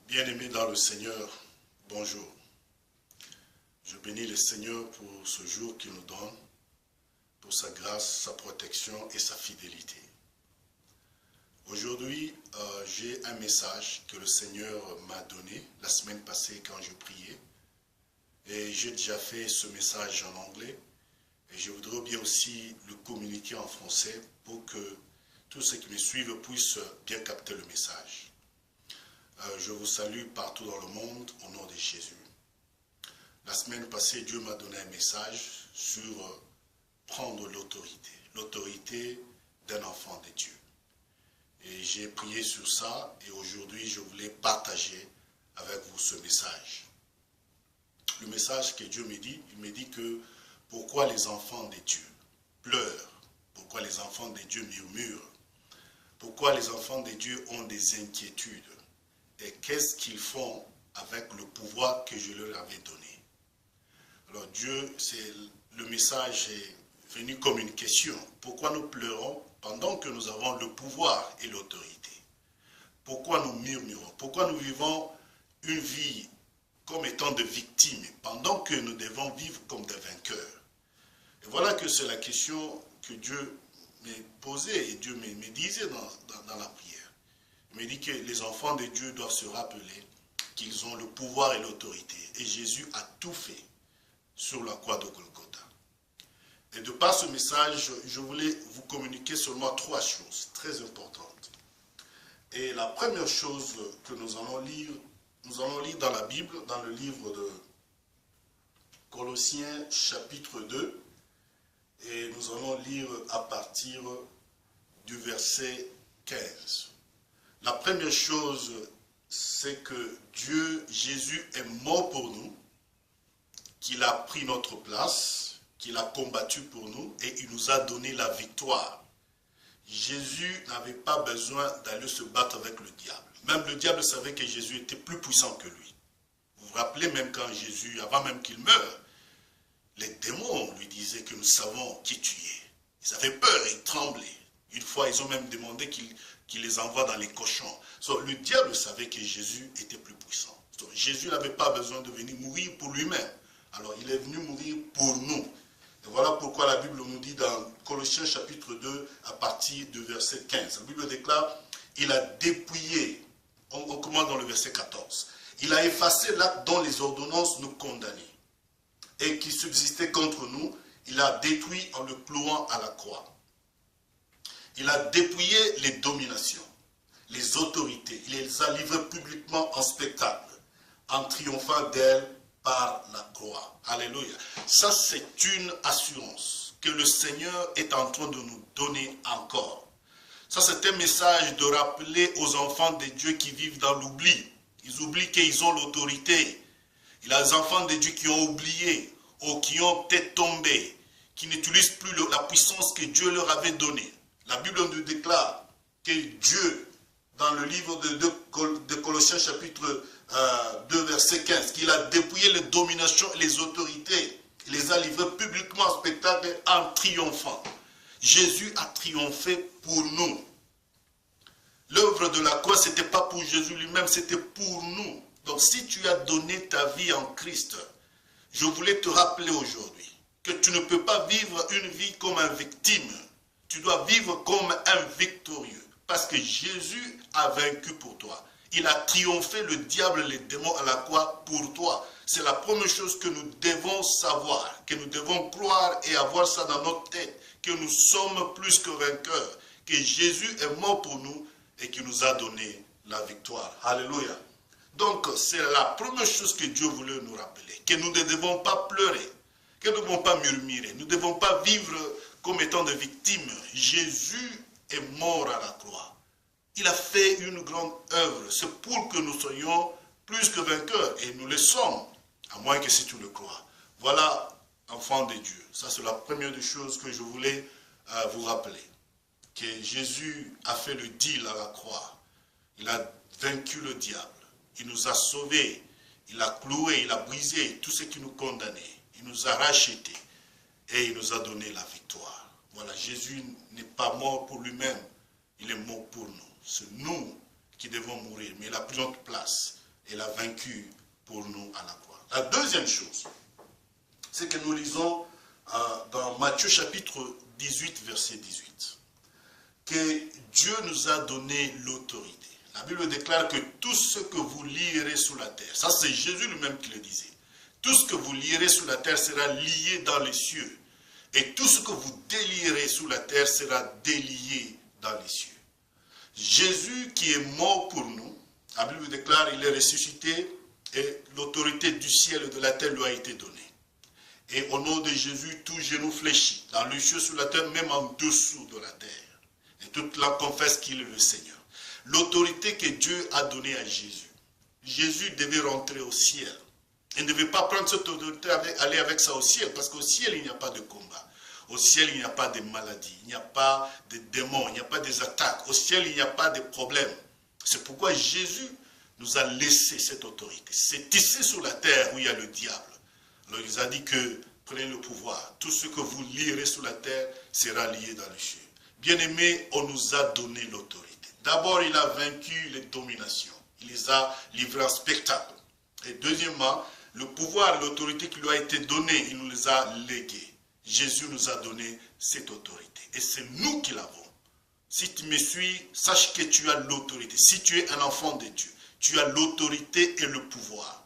Bien-aimés dans le Seigneur, bonjour. Je bénis le Seigneur pour ce jour qu'il nous donne, pour sa grâce, sa protection et sa fidélité. Aujourd'hui, j'ai un message que le Seigneur m'a donné la semaine passée quand je priais. Et j'ai déjà fait ce message en anglais. Et je voudrais bien aussi le communiquer en français pour que tous ceux qui me suivent puissent bien capter le message. Je vous salue partout dans le monde au nom de Jésus. La semaine passée, Dieu m'a donné un message sur prendre l'autorité d'un enfant de Dieu. Et j'ai prié sur ça et aujourd'hui je voulais partager avec vous ce message. Le message que Dieu me dit, il me dit que pourquoi les enfants de Dieu pleurent, pourquoi les enfants de Dieu murmurent, pourquoi les enfants de Dieu ont des inquiétudes. Et qu'est-ce qu'ils font avec le pouvoir que je leur avais donné? Alors Dieu, le message est venu comme une question. Pourquoi nous pleurons pendant que nous avons le pouvoir et l'autorité? Pourquoi nous murmurons? Pourquoi nous vivons une vie comme étant des victimes pendant que nous devons vivre comme des vainqueurs? Et voilà que c'est la question que Dieu m'a posée et Dieu me disait dans la prière. Il me dit que les enfants de Dieu doivent se rappeler qu'ils ont le pouvoir et l'autorité. Et Jésus a tout fait sur la croix de Golgotha. Et de par ce message, je voulais vous communiquer seulement 3 choses très importantes. Et la première chose que nous allons lire dans la Bible, dans le livre de Colossiens chapitre 2. Et nous allons lire à partir du verset 15. La première chose, c'est que Dieu, Jésus est mort pour nous, qu'il a pris notre place, qu'il a combattu pour nous et il nous a donné la victoire. Jésus n'avait pas besoin d'aller se battre avec le diable. Même le diable savait que Jésus était plus puissant que lui. Vous vous rappelez même quand Jésus, avant même qu'il meure, les démons lui disaient que nous savons qui tu es. Ils avaient peur, ils tremblaient. Une fois, ils ont même demandé qu'il les envoie dans les cochons. Le diable savait que Jésus était plus puissant. Jésus n'avait pas besoin de venir mourir pour lui-même. Alors, il est venu mourir pour nous. Et voilà pourquoi la Bible nous dit dans Colossiens chapitre 2, à partir du verset 15. La Bible déclare, il a dépouillé, on commence dans le verset 14. Il a effacé l'acte dont les ordonnances nous condamnaient et qui subsistait contre nous, il a détruit en le clouant à la croix. Il a dépouillé les dominations, les autorités. Il les a livrées publiquement en spectacle, en triomphant d'elles par la croix. Alléluia. Ça, c'est une assurance que le Seigneur est en train de nous donner encore. Ça, c'est un message de rappeler aux enfants de Dieu qui vivent dans l'oubli. Ils oublient qu'ils ont l'autorité. Il y a des enfants de Dieu qui ont oublié ou qui ont peut-être tombé, qui n'utilisent plus la puissance que Dieu leur avait donnée. La Bible nous déclare que Dieu, dans le livre de Colossiens chapitre 2 verset 15, qu'il a dépouillé les dominations et les autorités. Il les a livrées publiquement en spectacle en triomphant. Jésus a triomphé pour nous. L'œuvre de la croix, ce n'était pas pour Jésus lui-même, c'était pour nous. Donc si tu as donné ta vie en Christ, je voulais te rappeler aujourd'hui que tu ne peux pas vivre une vie comme un victime. Tu dois vivre comme un victorieux. Parce que Jésus a vaincu pour toi. Il a triomphé le diable et les démons à la croix pour toi. C'est la première chose que nous devons savoir, que nous devons croire et avoir ça dans notre tête, que nous sommes plus que vainqueurs, que Jésus est mort pour nous et qu'il nous a donné la victoire. Alléluia. Donc, c'est la première chose que Dieu voulait nous rappeler, que nous ne devons pas pleurer, que nous ne devons pas murmurer, nous ne devons pas vivre comme étant des victimes. Jésus est mort à la croix. Il a fait une grande œuvre. C'est pour que nous soyons plus que vainqueurs. Et nous le sommes, à moins que si tu le crois. Voilà, enfants de Dieu. Ça, c'est la première des choses que je voulais vous rappeler. Que Jésus a fait le deal à la croix. Il a vaincu le diable. Il nous a sauvés. Il a cloué, il a brisé tout ce qui nous condamnait. Il nous a rachetés. Et il nous a donné la victoire. Voilà, Jésus n'est pas mort pour lui-même. Il est mort pour nous. C'est nous qui devons mourir. Mais il a pris notre place. Elle a vaincu pour nous à la croix. La deuxième chose, c'est que nous lisons dans Matthieu chapitre 18, verset 18, que Dieu nous a donné l'autorité. La Bible déclare que tout ce que vous lierez sous la terre, ça c'est Jésus lui-même qui le disait, tout ce que vous lierez sous la terre sera lié dans les cieux, et tout ce que vous délierez sous la terre sera délié dans les cieux. Jésus qui est mort pour nous, la Bible déclare qu'il est ressuscité et l'autorité du ciel et de la terre lui a été donnée. Et au nom de Jésus, tout genou fléchit, dans les cieux, sur la terre, même en dessous de la terre. Et toute la confesse qu'il est le Seigneur. L'autorité que Dieu a donnée à Jésus. Jésus devait rentrer au ciel. Il ne devait pas prendre cette autorité, aller avec ça au ciel, parce qu'au ciel, il n'y a pas de combat. Au ciel, il n'y a pas de maladie, il n'y a pas de démons, il n'y a pas des attaques. Au ciel, il n'y a pas de problèmes. C'est pourquoi Jésus nous a laissé cette autorité. C'est ici sur la terre où il y a le diable. Alors il a dit que prenez le pouvoir. Tout ce que vous lierez sur la terre sera lié dans les cieux. Bien-aimés, on nous a donné l'autorité. D'abord, il a vaincu les dominations. Il les a livrées en spectacle. Et deuxièmement, le pouvoir, l'autorité qui lui a été donnée, il nous les a légués. Jésus nous a donné cette autorité. Et c'est nous qui l'avons. Si tu me suis, sache que tu as l'autorité. Si tu es un enfant de Dieu, tu as l'autorité et le pouvoir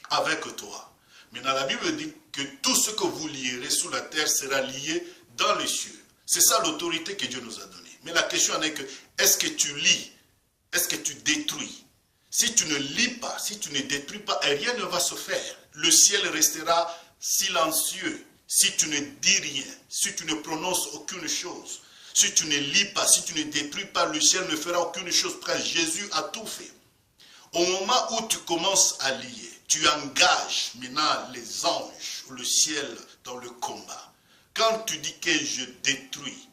avec toi. Maintenant, la Bible dit que tout ce que vous lierez sous la terre sera lié dans les cieux. C'est ça l'autorité que Dieu nous a donnée. Mais la question est que, est-ce que tu lis? Est-ce que tu détruis? Si tu ne lis pas, si tu ne détruis pas, rien ne va se faire. Le ciel restera silencieux si tu ne dis rien, si tu ne prononces aucune chose. Si tu ne lis pas, si tu ne détruis pas, le ciel ne fera aucune chose. Parce que Jésus a tout fait. Au moment où tu commences à lier, tu engages maintenant les anges ou le ciel dans le combat. Quand tu dis que je détruis,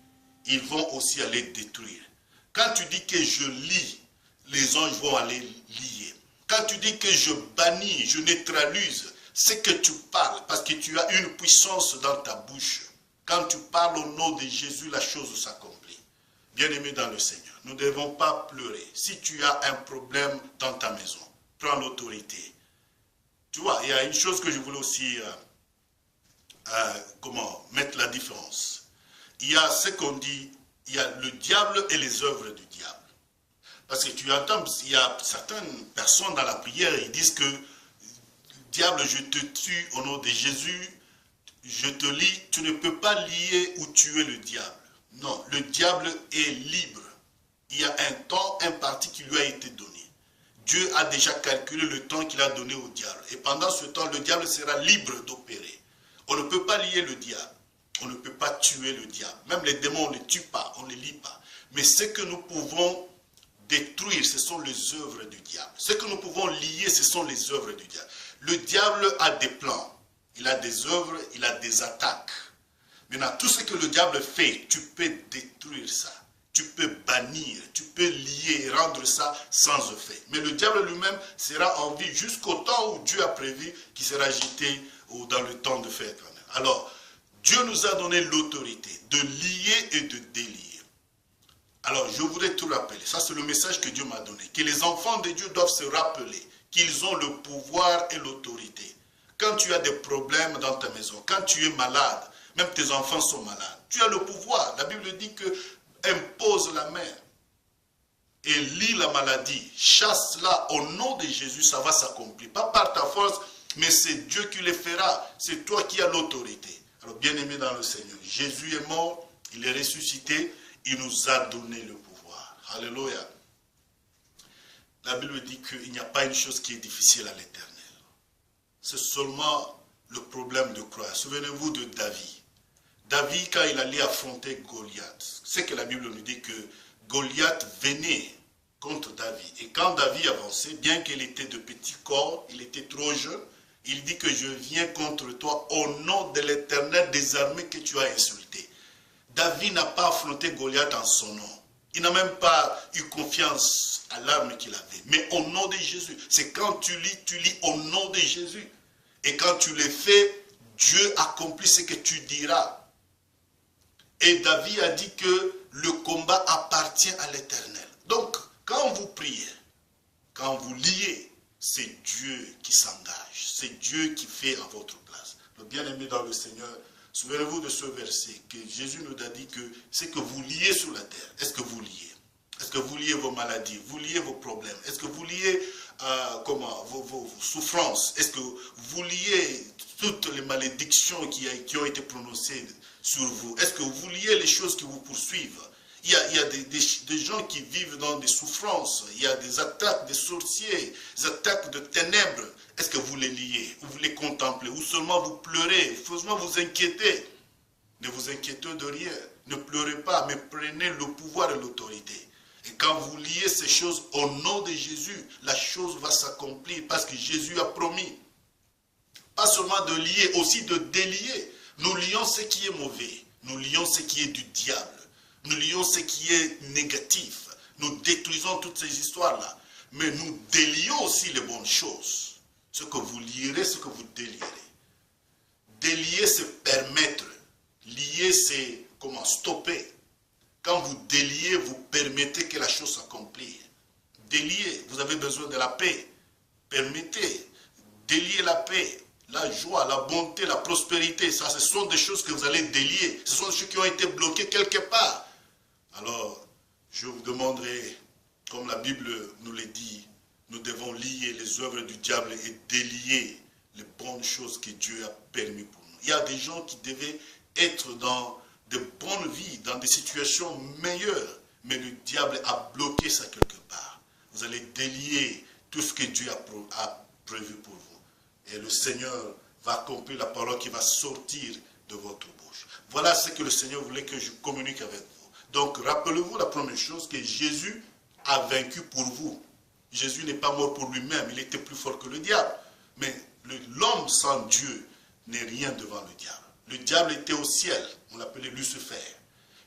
ils vont aussi aller détruire. Quand tu dis que je lie, les anges vont aller lier. Quand tu dis que je bannis, je neutralise, c'est que tu parles parce que tu as une puissance dans ta bouche. Quand tu parles au nom de Jésus, la chose s'accomplit. Bien-aimé dans le Seigneur, nous ne devons pas pleurer. Si tu as un problème dans ta maison, prends l'autorité. Tu vois, il y a une chose que je voulais aussi mettre la différence. Il y a ce qu'on dit, il y a le diable et les œuvres du diable. Parce que tu entends, il y a certaines personnes dans la prière, ils disent que diable, je te tue au nom de Jésus, je te lie, tu ne peux pas lier ou tuer le diable. Non, le diable est libre. Il y a un temps imparti qui lui a été donné. Dieu a déjà calculé le temps qu'il a donné au diable. Et pendant ce temps, le diable sera libre d'opérer. On ne peut pas lier le diable. On ne peut pas tuer le diable. Même les démons, on ne les tue pas, on ne les lie pas. Mais ce que nous pouvons détruire, ce sont les œuvres du diable. Ce que nous pouvons lier, ce sont les œuvres du diable. Le diable a des plans. Il a des œuvres, il a des attaques. Maintenant, tout ce que le diable fait, tu peux détruire ça. Tu peux bannir, tu peux lier et rendre ça sans effet. Mais le diable lui-même sera en vie jusqu'au temps où Dieu a prévu qu'il sera jeté dans le temps de feu éternel. Alors, Dieu nous a donné l'autorité de lier et de délier. Alors, je voudrais tout rappeler. Ça, c'est le message que Dieu m'a donné. Que les enfants de Dieu doivent se rappeler qu'ils ont le pouvoir et l'autorité. Quand tu as des problèmes dans ta maison, quand tu es malade, même tes enfants sont malades, tu as le pouvoir. La Bible dit que impose la main et lie la maladie, chasse-la au nom de Jésus, ça va s'accomplir. Pas par ta force, mais c'est Dieu qui le fera. C'est toi qui as l'autorité. Alors, bien-aimé dans le Seigneur, Jésus est mort, il est ressuscité, il nous a donné le pouvoir. Alléluia. La Bible dit qu'il n'y a pas une chose qui est difficile à l'Éternel. C'est seulement le problème de croire. Souvenez-vous de David. David, quand il allait affronter Goliath, c'est que la Bible nous dit que Goliath venait contre David. Et quand David avançait, bien qu'il était de petit corps, il était trop jeune, il dit que je viens contre toi au nom de l'Éternel des armées que tu as insulté. David n'a pas affronté Goliath en son nom. Il n'a même pas eu confiance à l'arme qu'il avait. Mais au nom de Jésus, c'est quand tu lis au nom de Jésus. Et quand tu le fais, Dieu accomplit ce que tu diras. Et David a dit que le combat appartient à l'Éternel. Donc, quand vous priez, Quand vous liez, c'est Dieu qui s'engage. C'est Dieu qui fait à votre place. Le bien-aimé dans le Seigneur, souvenez-vous de ce verset que Jésus nous a dit que c'est que vous liez sur la terre. Est-ce que vous liez? Est-ce que vous liez vos maladies? Vous liez vos problèmes? Est-ce que vous liez vos souffrances? Est-ce que vous liez toutes les malédictions qui ont été prononcées sur vous? Est-ce que vous liez les choses qui vous poursuivent? Il y a des gens qui vivent dans des souffrances. Il y a des attaques des sorciers, des attaques de ténèbres. Est-ce que vous les liez? Ou vous les contemplez? Ou seulement vous pleurez? Ou seulement vous inquiétez? Ne vous inquiétez de rien. Ne pleurez pas, mais prenez le pouvoir et l'autorité. Et quand vous liez ces choses au nom de Jésus, la chose va s'accomplir parce que Jésus a promis. Pas seulement de lier, aussi de délier. Nous lions ce qui est mauvais. Nous lions ce qui est du diable. Nous lions ce qui est négatif. Nous détruisons toutes ces histoires-là. Mais nous délions aussi les bonnes choses. Ce que vous lierez, ce que vous délierez. Délier, c'est permettre. Lier, c'est comment stopper. Quand vous déliez, vous permettez que la chose s'accomplisse. Délier, vous avez besoin de la paix. Permettez. Délier la paix, la joie, la bonté, la prospérité. Ça, ce sont des choses que vous allez délier. Ce sont des choses qui ont été bloquées quelque part. Alors, je vous demanderai, comme la Bible nous le dit, nous devons lier les œuvres du diable et délier les bonnes choses que Dieu a permis pour nous. Il y a des gens qui devaient être dans de bonnes vies, dans des situations meilleures, mais le diable a bloqué ça quelque part. Vous allez délier tout ce que Dieu a prévu pour vous. Et le Seigneur va accomplir la parole qui va sortir de votre bouche. Voilà ce que le Seigneur voulait que je communique avec vous. Donc, rappelez-vous la première chose, que Jésus a vaincu pour vous. Jésus n'est pas mort pour lui-même, il était plus fort que le diable. Mais l'homme sans Dieu n'est rien devant le diable. Le diable était au ciel, on l'appelait Lucifer.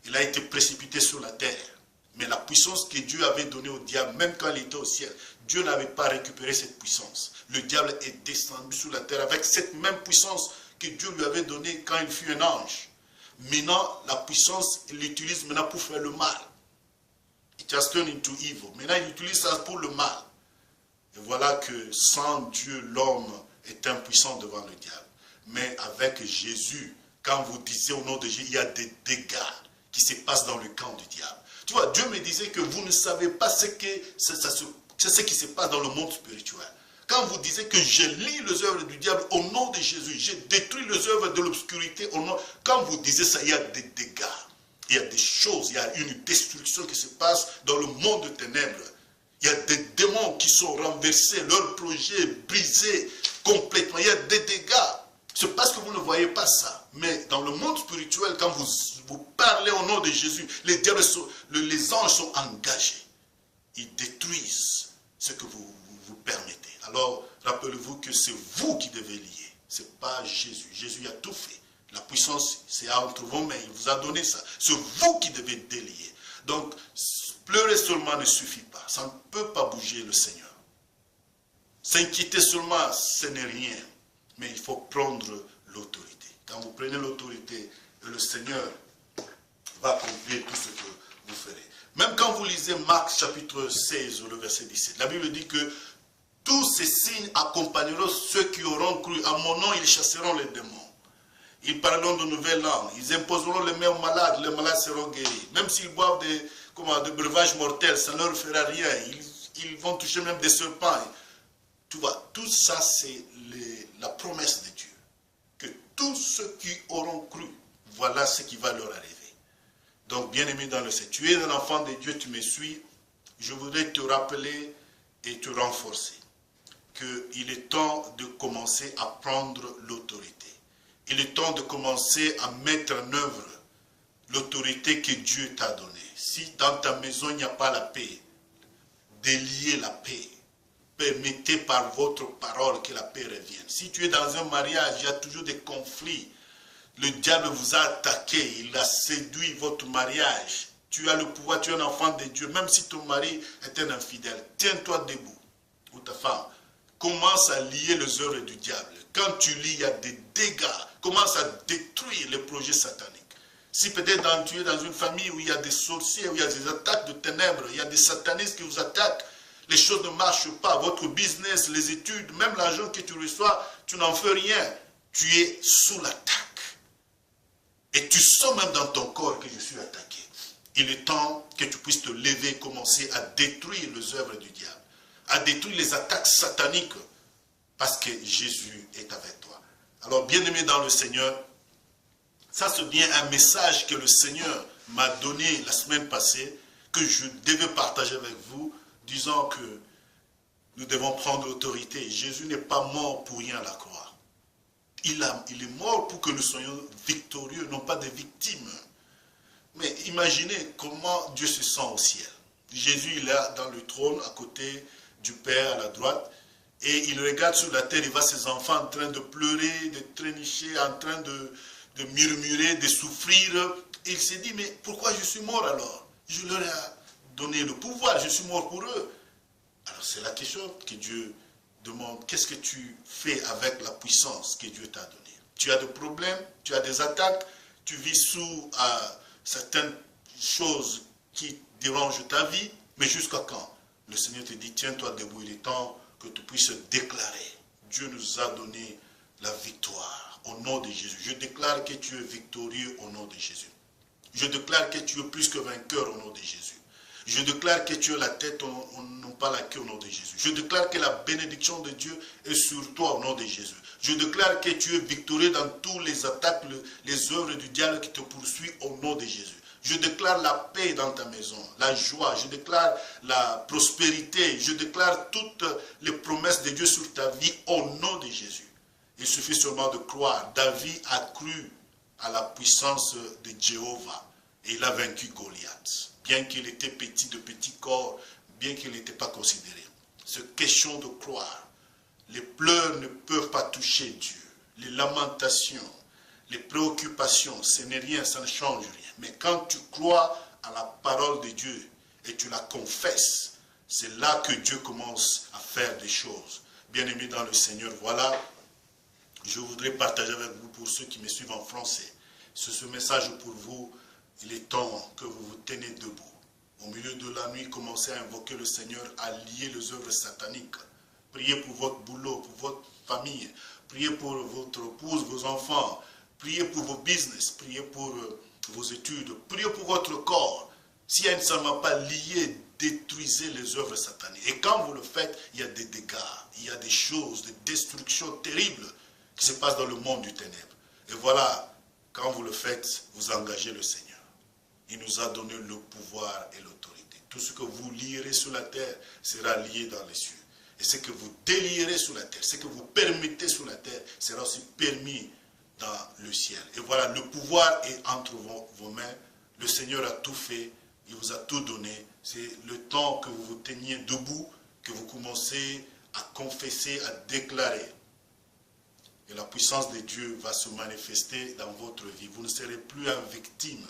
Il a été précipité sur la terre. Mais la puissance que Dieu avait donnée au diable, même quand il était au ciel, Dieu n'avait pas récupéré cette puissance. Le diable est descendu sur la terre avec cette même puissance que Dieu lui avait donnée quand il fut un ange. Maintenant, la puissance, il l'utilise maintenant pour faire le mal. It has turned into evil. Maintenant, il utilise ça pour le mal. Et voilà que sans Dieu, l'homme est impuissant devant le diable. Mais avec Jésus, quand vous disiez au nom de Jésus, il y a des dégâts qui se passent dans le camp du diable. Tu vois, Dieu me disait que vous ne savez pas ce qui se passe dans le monde spirituel. Quand vous disiez que je lis les œuvres du diable au nom de Jésus, j'ai détruit les œuvres de l'obscurité au nom. Quand vous disiez ça, il y a des dégâts. Il y a des choses, il y a une destruction qui se passe dans le monde de ténèbres. Il y a des démons qui sont renversés, leurs projets brisés complètement. Il y a des dégâts. C'est parce que vous ne voyez pas ça. Mais dans le monde spirituel, quand vous parlez au nom de Jésus, les anges sont engagés. Ils détruisent ce que vous permettez. Alors, rappelez-vous que c'est vous qui devez lier. Ce n'est pas Jésus. Jésus a tout fait. La puissance, c'est entre vos mains. Il vous a donné ça. C'est vous qui devez délier. Donc, pleurer seulement ne suffit pas. Ça ne peut pas bouger le Seigneur. S'inquiéter seulement, ce n'est rien. Mais il faut prendre l'autorité. Quand vous prenez l'autorité, le Seigneur va accomplir tout ce que vous ferez. Même quand vous lisez Marc chapitre 16, le verset 17, la Bible dit que tous ces signes accompagneront ceux qui auront cru. À mon nom, ils chasseront les démons. Ils parleront de nouvelles langues. Ils imposeront les mains aux malades. Les malades seront guéris. Même s'ils boivent des breuvages mortels, ça ne leur fera rien. Ils vont toucher même des serpents. Tu vois, tout ça, c'est la promesse de Dieu. Que tous ceux qui auront cru, voilà ce qui va leur arriver. Donc, bien-aimé dans le Seigneur, tu es un enfant de Dieu, tu me suis. Je voudrais te rappeler et te renforcer qu'il est temps de commencer à prendre l'autorité. Il est temps de commencer à mettre en œuvre l'autorité que Dieu t'a donnée. Si dans ta maison il n'y a pas la paix, déliez la paix. Permettez par votre parole que la paix revienne. Si tu es dans un mariage, il y a toujours des conflits. Le diable vous a attaqué, il a séduit votre mariage. Tu as le pouvoir, tu es un enfant de Dieu. Même si ton mari est un infidèle, tiens-toi debout. Ou ta femme, commence à lier les œuvres du diable. Quand tu lis, il y a des dégâts. Commence à détruire les projets sataniques. Si peut-être tu es dans une famille où il y a des sorciers, où il y a des attaques de ténèbres, il y a des satanistes qui vous attaquent, Les choses ne marchent pas. Votre business, les études, même l'argent que tu reçois, tu n'en fais rien. Tu es sous l'attaque. Et tu sens même dans ton corps que je suis attaqué. Il est temps que tu puisses te lever et commencer à détruire les œuvres du diable. À détruire les attaques sataniques. Parce que Jésus est avec toi. Alors, bien-aimé dans le Seigneur, ça c'est bien un message que le Seigneur m'a donné la semaine passée, que je devais partager avec vous, disant que nous devons prendre l'autorité. Jésus n'est pas mort pour rien à la croix. Il est mort pour que nous soyons victorieux, non pas des victimes. Mais imaginez comment Dieu se sent au ciel. Jésus il est là dans le trône, à côté du Père, à la droite, et il regarde sur la terre, il voit ses enfants en train de pleurer, de trénicher, en train de murmurer, de souffrir. Et il s'est dit, mais pourquoi je suis mort alors? Je leur ai donné le pouvoir, je suis mort pour eux. Alors c'est la question que Dieu demande, qu'est-ce que tu fais avec la puissance que Dieu t'a donnée? Tu as des problèmes, tu as des attaques, tu vis sous certaines choses qui dérangent ta vie, mais jusqu'à quand? Le Seigneur te dit, tiens-toi debout, il est temps que tu puisses déclarer. Dieu nous a donné la victoire au nom de Jésus. Je déclare que tu es victorieux au nom de Jésus. Je déclare que tu es plus que vainqueur au nom de Jésus. Je déclare que tu es la tête, non pas la queue au nom de Jésus. Je déclare que la bénédiction de Dieu est sur toi au nom de Jésus. Je déclare que tu es victorieux dans toutes les attaques, les œuvres du diable qui te poursuivent au nom de Jésus. Je déclare la paix dans ta maison, la joie, je déclare la prospérité, je déclare toutes les promesses de Dieu sur ta vie au nom de Jésus. Il suffit seulement de croire. David a cru à la puissance de Jéhovah et il a vaincu Goliath. Bien qu'il était petit, de petit corps, bien qu'il n'était pas considéré. C'est question de croire. Les pleurs ne peuvent pas toucher Dieu. Les lamentations, les préoccupations, ce n'est rien, ça ne change rien. Mais quand tu crois à la parole de Dieu et tu la confesses, c'est là que Dieu commence à faire des choses. Bien-aimés dans le Seigneur, voilà, je voudrais partager avec vous, pour ceux qui me suivent en français, ce message pour vous. Il est temps que vous vous tenez debout. Au milieu de la nuit, commencez à invoquer le Seigneur, à lier les œuvres sataniques. Priez pour votre boulot, pour votre famille. Priez pour votre épouse, vos enfants. Priez pour vos business. Priez pour vos études. Priez pour votre corps. Si elles ne sont pas liées, détruisez les œuvres sataniques. Et quand vous le faites, il y a des dégâts. Il y a des choses, des destructions terribles qui se passent dans le monde du ténèbre. Et voilà, quand vous le faites, vous engagez le Seigneur. Il nous a donné le pouvoir et l'autorité. Tout ce que vous lierez sur la terre sera lié dans les cieux. Et ce que vous délierez sur la terre, ce que vous permettez sur la terre, sera aussi permis dans le ciel. Et voilà, le pouvoir est entre vos mains. Le Seigneur a tout fait. Il vous a tout donné. C'est le temps que vous vous teniez debout, que vous commencez à confesser, à déclarer. Et la puissance de Dieu va se manifester dans votre vie. Vous ne serez plus une victime.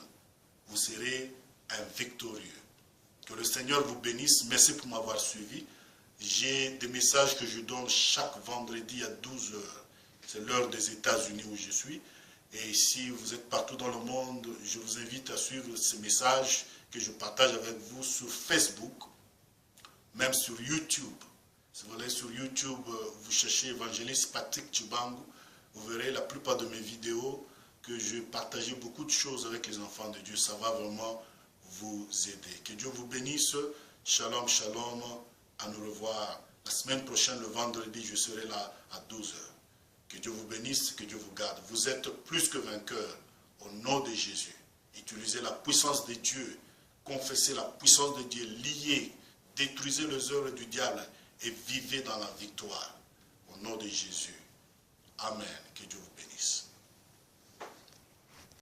Vous serez un victorieux. Que le Seigneur vous bénisse. Merci pour m'avoir suivi. J'ai des messages que je donne chaque vendredi à 12 h. C'est l'heure des États-Unis où je suis. Et si vous êtes partout dans le monde, je vous invite à suivre ces messages que je partage avec vous sur Facebook, même sur YouTube. Si vous allez sur YouTube, vous cherchez évangéliste Patrick Tchibangu, vous verrez la plupart de mes vidéos que je partageais beaucoup de choses avec les enfants de Dieu. Ça va vraiment vous aider. Que Dieu vous bénisse. Shalom, shalom. À nous revoir. La semaine prochaine, le vendredi, je serai là à 12 h. Que Dieu vous bénisse, que Dieu vous garde. Vous êtes plus que vainqueurs au nom de Jésus. Utilisez la puissance de Dieu. Confessez la puissance de Dieu. Liez, détruisez les œuvres du diable et vivez dans la victoire. Au nom de Jésus. Amen. Que Dieu vous bénisse.